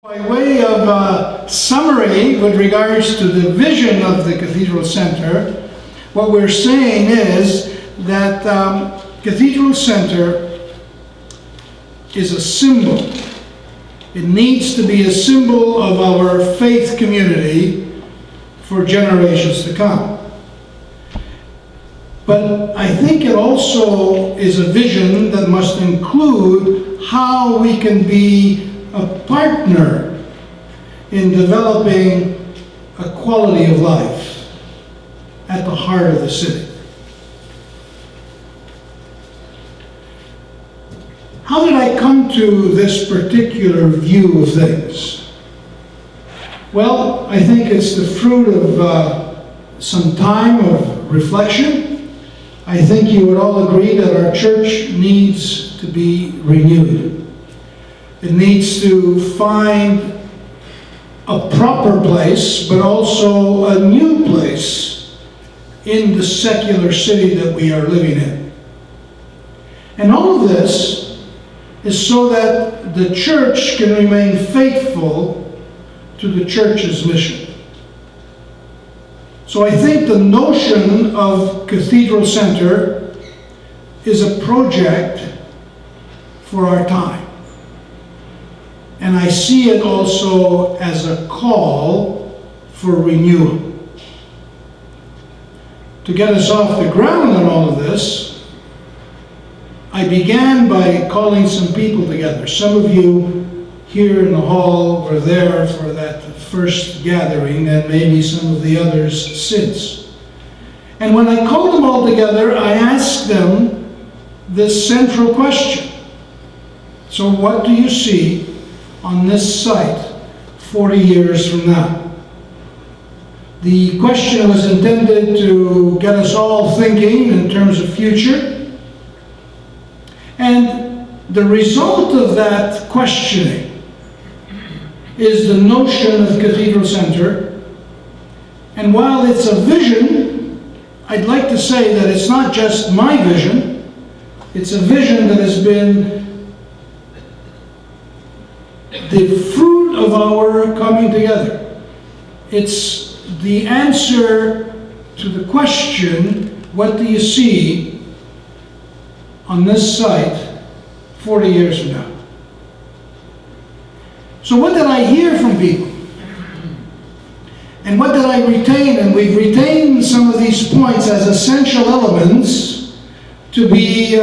By way of summary with regards to the vision of the Cathedral Center, what we're saying is that Cathedral Center is a symbol. It needs to be a symbol of our faith community for generations to come. But I think it also is a vision that must include how we can be a partner in developing a quality of life at the heart of the city. How did I come to this particular view of things? Well, I think it's the fruit of some time of reflection. I think you would all agree that our church needs to be renewed. It needs to find a proper place, but also a new place in the secular city that we are living in. And all of this is so that the church can remain faithful to the church's mission. So I think the notion of Cathedral Center is a project for our time. And I see it also as a call for renewal. To get us off the ground on all of this, I began by calling some people together. Some of you here in the hall were there for that first gathering, and maybe some of the others since. And when I called them all together, I asked them this central question. So what do you see on this site 40 years from now? The question was intended to get us all thinking in terms of future. And the result of that questioning is the notion of Cathedral Center. And while it's a vision, I'd like to say that it's not just my vision. It's a vision that has been the fruit of our coming together. It's the answer to the question, what do you see on this site 40 years from now? So what did I hear from people? And what did I retain? And we've retained some of these points as essential elements to be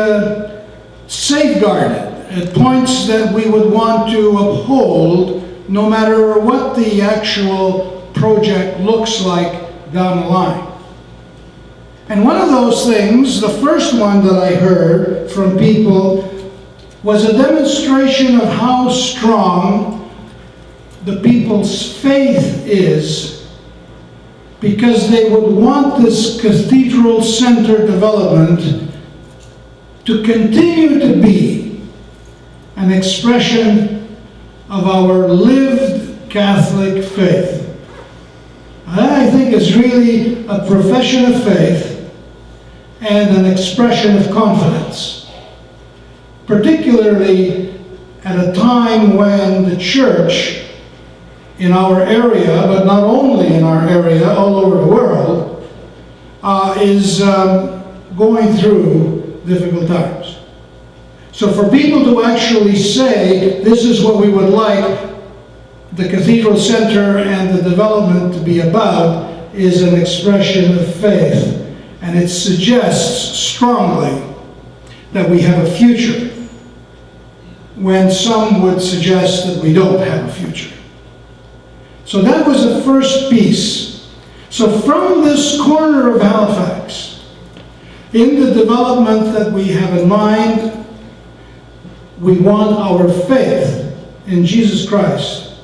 safeguarded. At points that we would want to uphold no matter what the actual project looks like down the line. And one of those things, the first one that I heard from people, was a demonstration of how strong the people's faith is, because they would want this Cathedral Center development to continue to be an expression of our lived Catholic faith. I think it's really a profession of faith and an expression of confidence, particularly at a time when the church in our area, but not only in our area, all over the world, is going through difficult times. So for people to actually say, this is what we would like the Cathedral Center and the development to be about, is an expression of faith. And it suggests strongly that we have a future, when some would suggest that we don't have a future. So that was the first piece. So from this corner of Halifax, in the development that we have in mind, we want our faith in Jesus Christ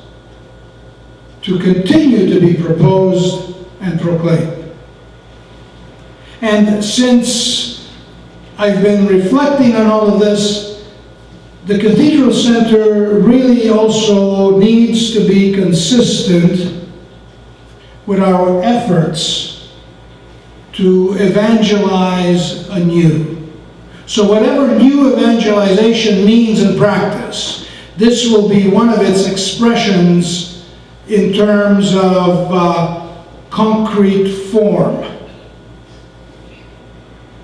to continue to be proposed and proclaimed. And since I've been reflecting on all of this, the Cathedral Center really also needs to be consistent with our efforts to evangelize anew. So whatever new evangelization means in practice, this will be one of its expressions in terms of concrete form.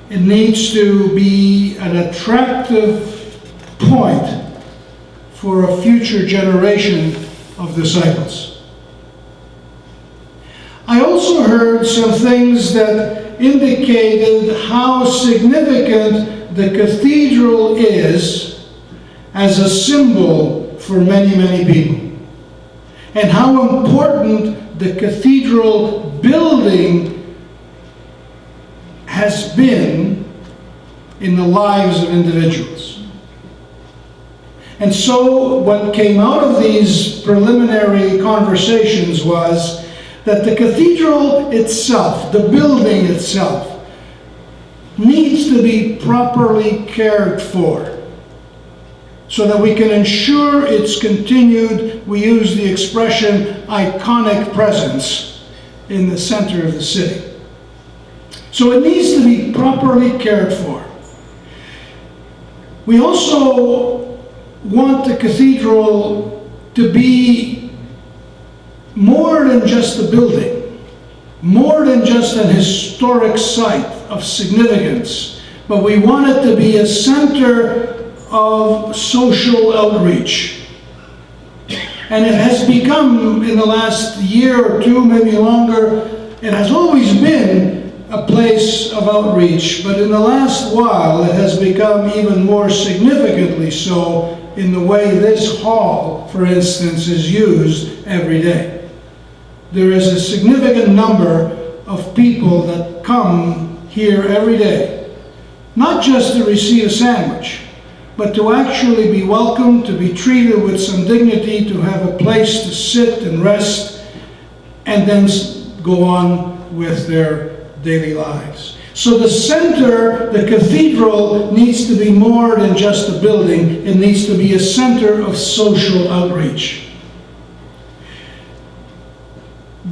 It needs to be an attractive point for a future generation of disciples. I also heard some things that indicated how significant the cathedral is as a symbol for many, many people, and how important the cathedral building has been in the lives of individuals. And so what came out of these preliminary conversations was that the cathedral itself, the building itself, needs to be properly cared for so that we can ensure its continued, we use the expression, iconic presence in the center of the city. So it needs to be properly cared for. We also want the cathedral to be more than just a building, more than just an historic site of significance, but we want it to be a center of social outreach. And it has become, in the last year or two, maybe longer, it has always been a place of outreach, but in the last while it has become even more significantly so in the way this hall, for instance, is used every day. There is a significant number of people that come here every day, not just to receive a sandwich, but to actually be welcomed, to be treated with some dignity, to have a place to sit and rest, and then go on with their daily lives. So the center, the cathedral, needs to be more than just a building. It needs to be a center of social outreach.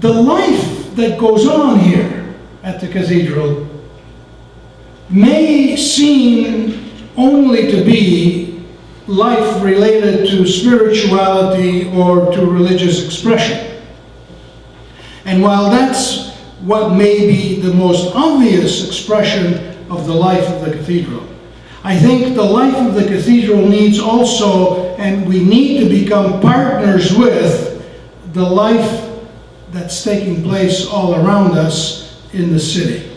The life that goes on here at the cathedral may seem only to be life related to spirituality or to religious expression. And while that's what may be the most obvious expression of the life of the cathedral, I think the life of the cathedral needs also, and we need to become partners with, the life that's taking place all around us in the city.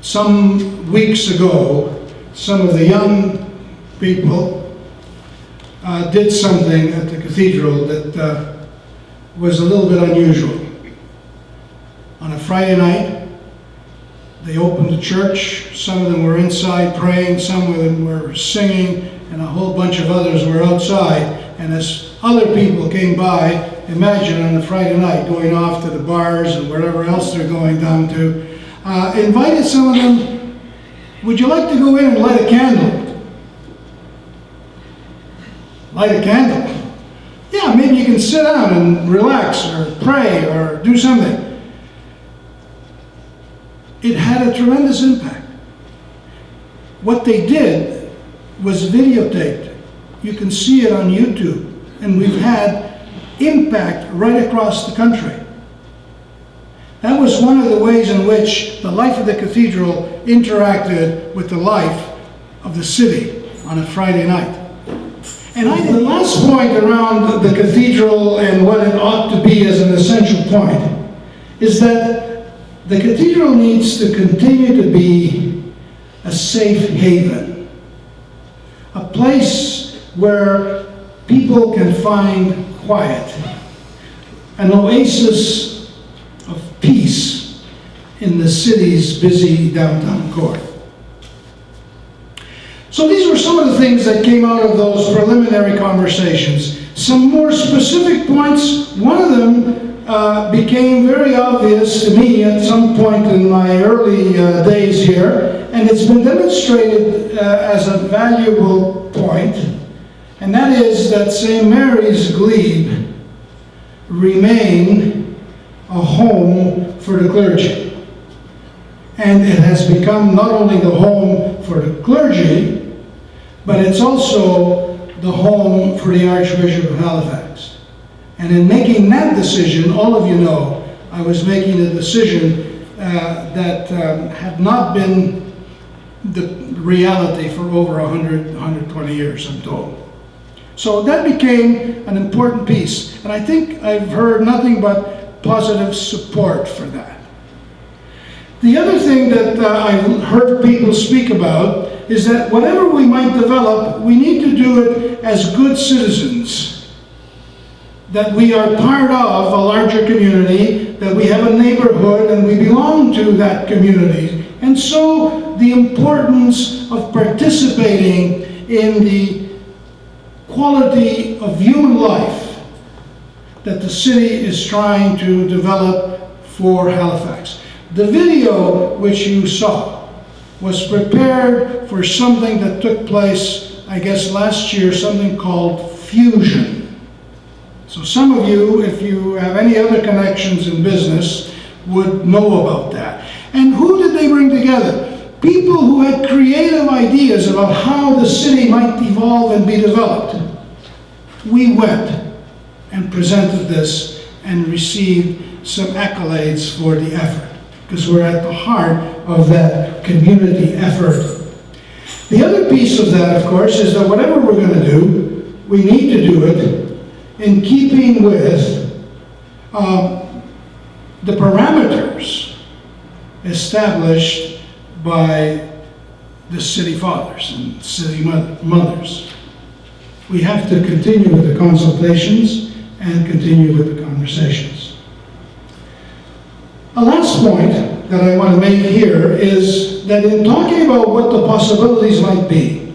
Some weeks ago, some of the young people did something at the cathedral that was a little bit unusual. On a Friday night, they opened the church. Some of them were inside praying, some of them were singing, and a whole bunch of others were outside. And as other people came by, imagine on a Friday night going off to the bars and wherever else they're going down to, invited some of them, would you like to go in and light a candle? Light a candle? Yeah, maybe you can sit down and relax or pray or do something. It had a tremendous impact. What they did was videotaped. You can see it on YouTube. And we've had impact right across the country. That was one of the ways in which the life of the cathedral interacted with the life of the city on a Friday night. And the last point around the cathedral and what it ought to be as an essential point is that the cathedral needs to continue to be a safe haven, a place where people can find quiet, an oasis of peace in the city's busy downtown core. So these were some of the things that came out of those preliminary conversations. Some more specific points, one of them became very obvious to me at some point in my early days here, and it's been demonstrated as a valuable point, and that is that St. Mary's Glebe remain a home for the clergy. And it has become not only the home for the clergy, but it's also the home for the Archbishop of Halifax. And in making that decision, all of you know, I was making a decision that had not been the reality for over 120 years, I'm told. So that became an important piece, and I think I've heard nothing but positive support for that. The other thing that I've heard people speak about is that whatever we might develop, we need to do it as good citizens. That we are part of a larger community, that we have a neighborhood and we belong to that community. And so the importance of participating in the quality of human life that the city is trying to develop for Halifax. The video which you saw was prepared for something that took place, I guess last year, something called Fusion. So some of you, if you have any other connections in business, would know about that. And who did they bring together? People who had creative ideas about how the city might evolve and be developed. We went and presented this and received some accolades for the effort, because we're at the heart of that community effort. The other piece of that, of course, is that whatever we're going to do, we need to do it in keeping with the parameters established by the city fathers and city mothers. We have to continue with the consultations and continue with the conversations. A last point that I want to make here is that in talking about what the possibilities might be,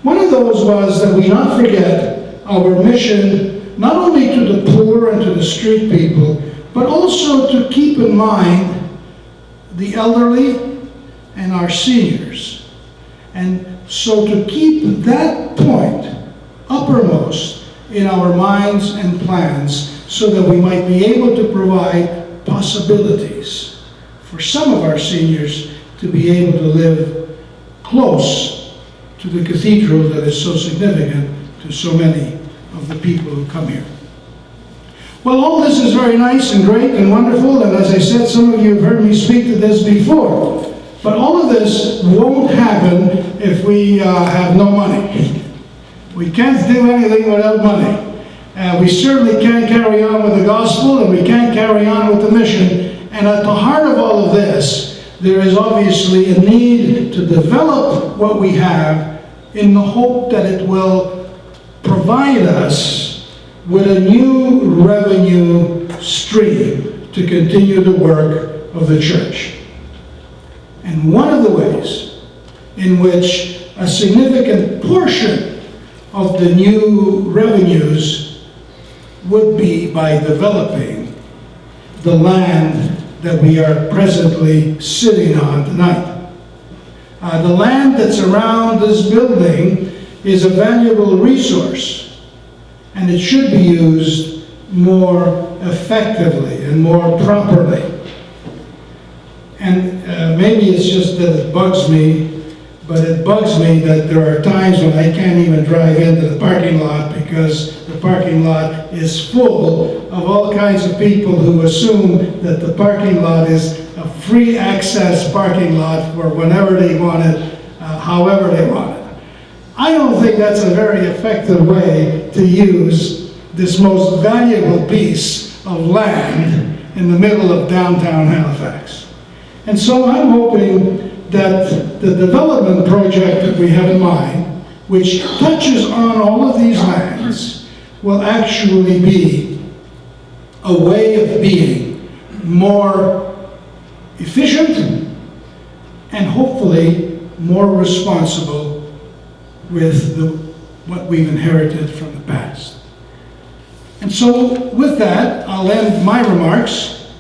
one of those was that we not forget our mission, not only to the poor and to the street people, but also to keep in mind the elderly and our seniors. And so to keep that point uppermost in our minds and plans so that we might be able to provide possibilities for some of our seniors to be able to live close to the cathedral that is so significant to so many of the people who come here. Well, all this is very nice and great and wonderful, and as I said, some of you have heard me speak to this before. But all of this won't happen if we have no money. We can't do anything without money. We certainly can't carry on with the gospel, and we can't carry on with the mission. And at the heart of all of this, there is obviously a need to develop what we have in the hope that it will provide us with a new revenue stream to continue the work of the church. And one of the ways in which a significant portion of the new revenues would be by developing the land that we are presently sitting on tonight. The land that's around this building is a valuable resource, and it should be used more effectively and more properly. And maybe it's just that it bugs me, but it bugs me that there are times when I can't even drive into the parking lot because the parking lot is full of all kinds of people who assume that the parking lot is a free access parking lot for whenever they want it, however they want it. I don't think that's a very effective way to use this most valuable piece of land in the middle of downtown Halifax. And so I'm hoping that the development project that we have in mind, which touches on all of these lands, will actually be a way of being more efficient and hopefully more responsible with what we've inherited from the past. And so with that, I'll end my remarks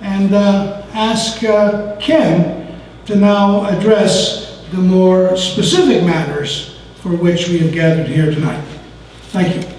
and ask Ken to now address the more specific matters for which we have gathered here tonight. Thank you.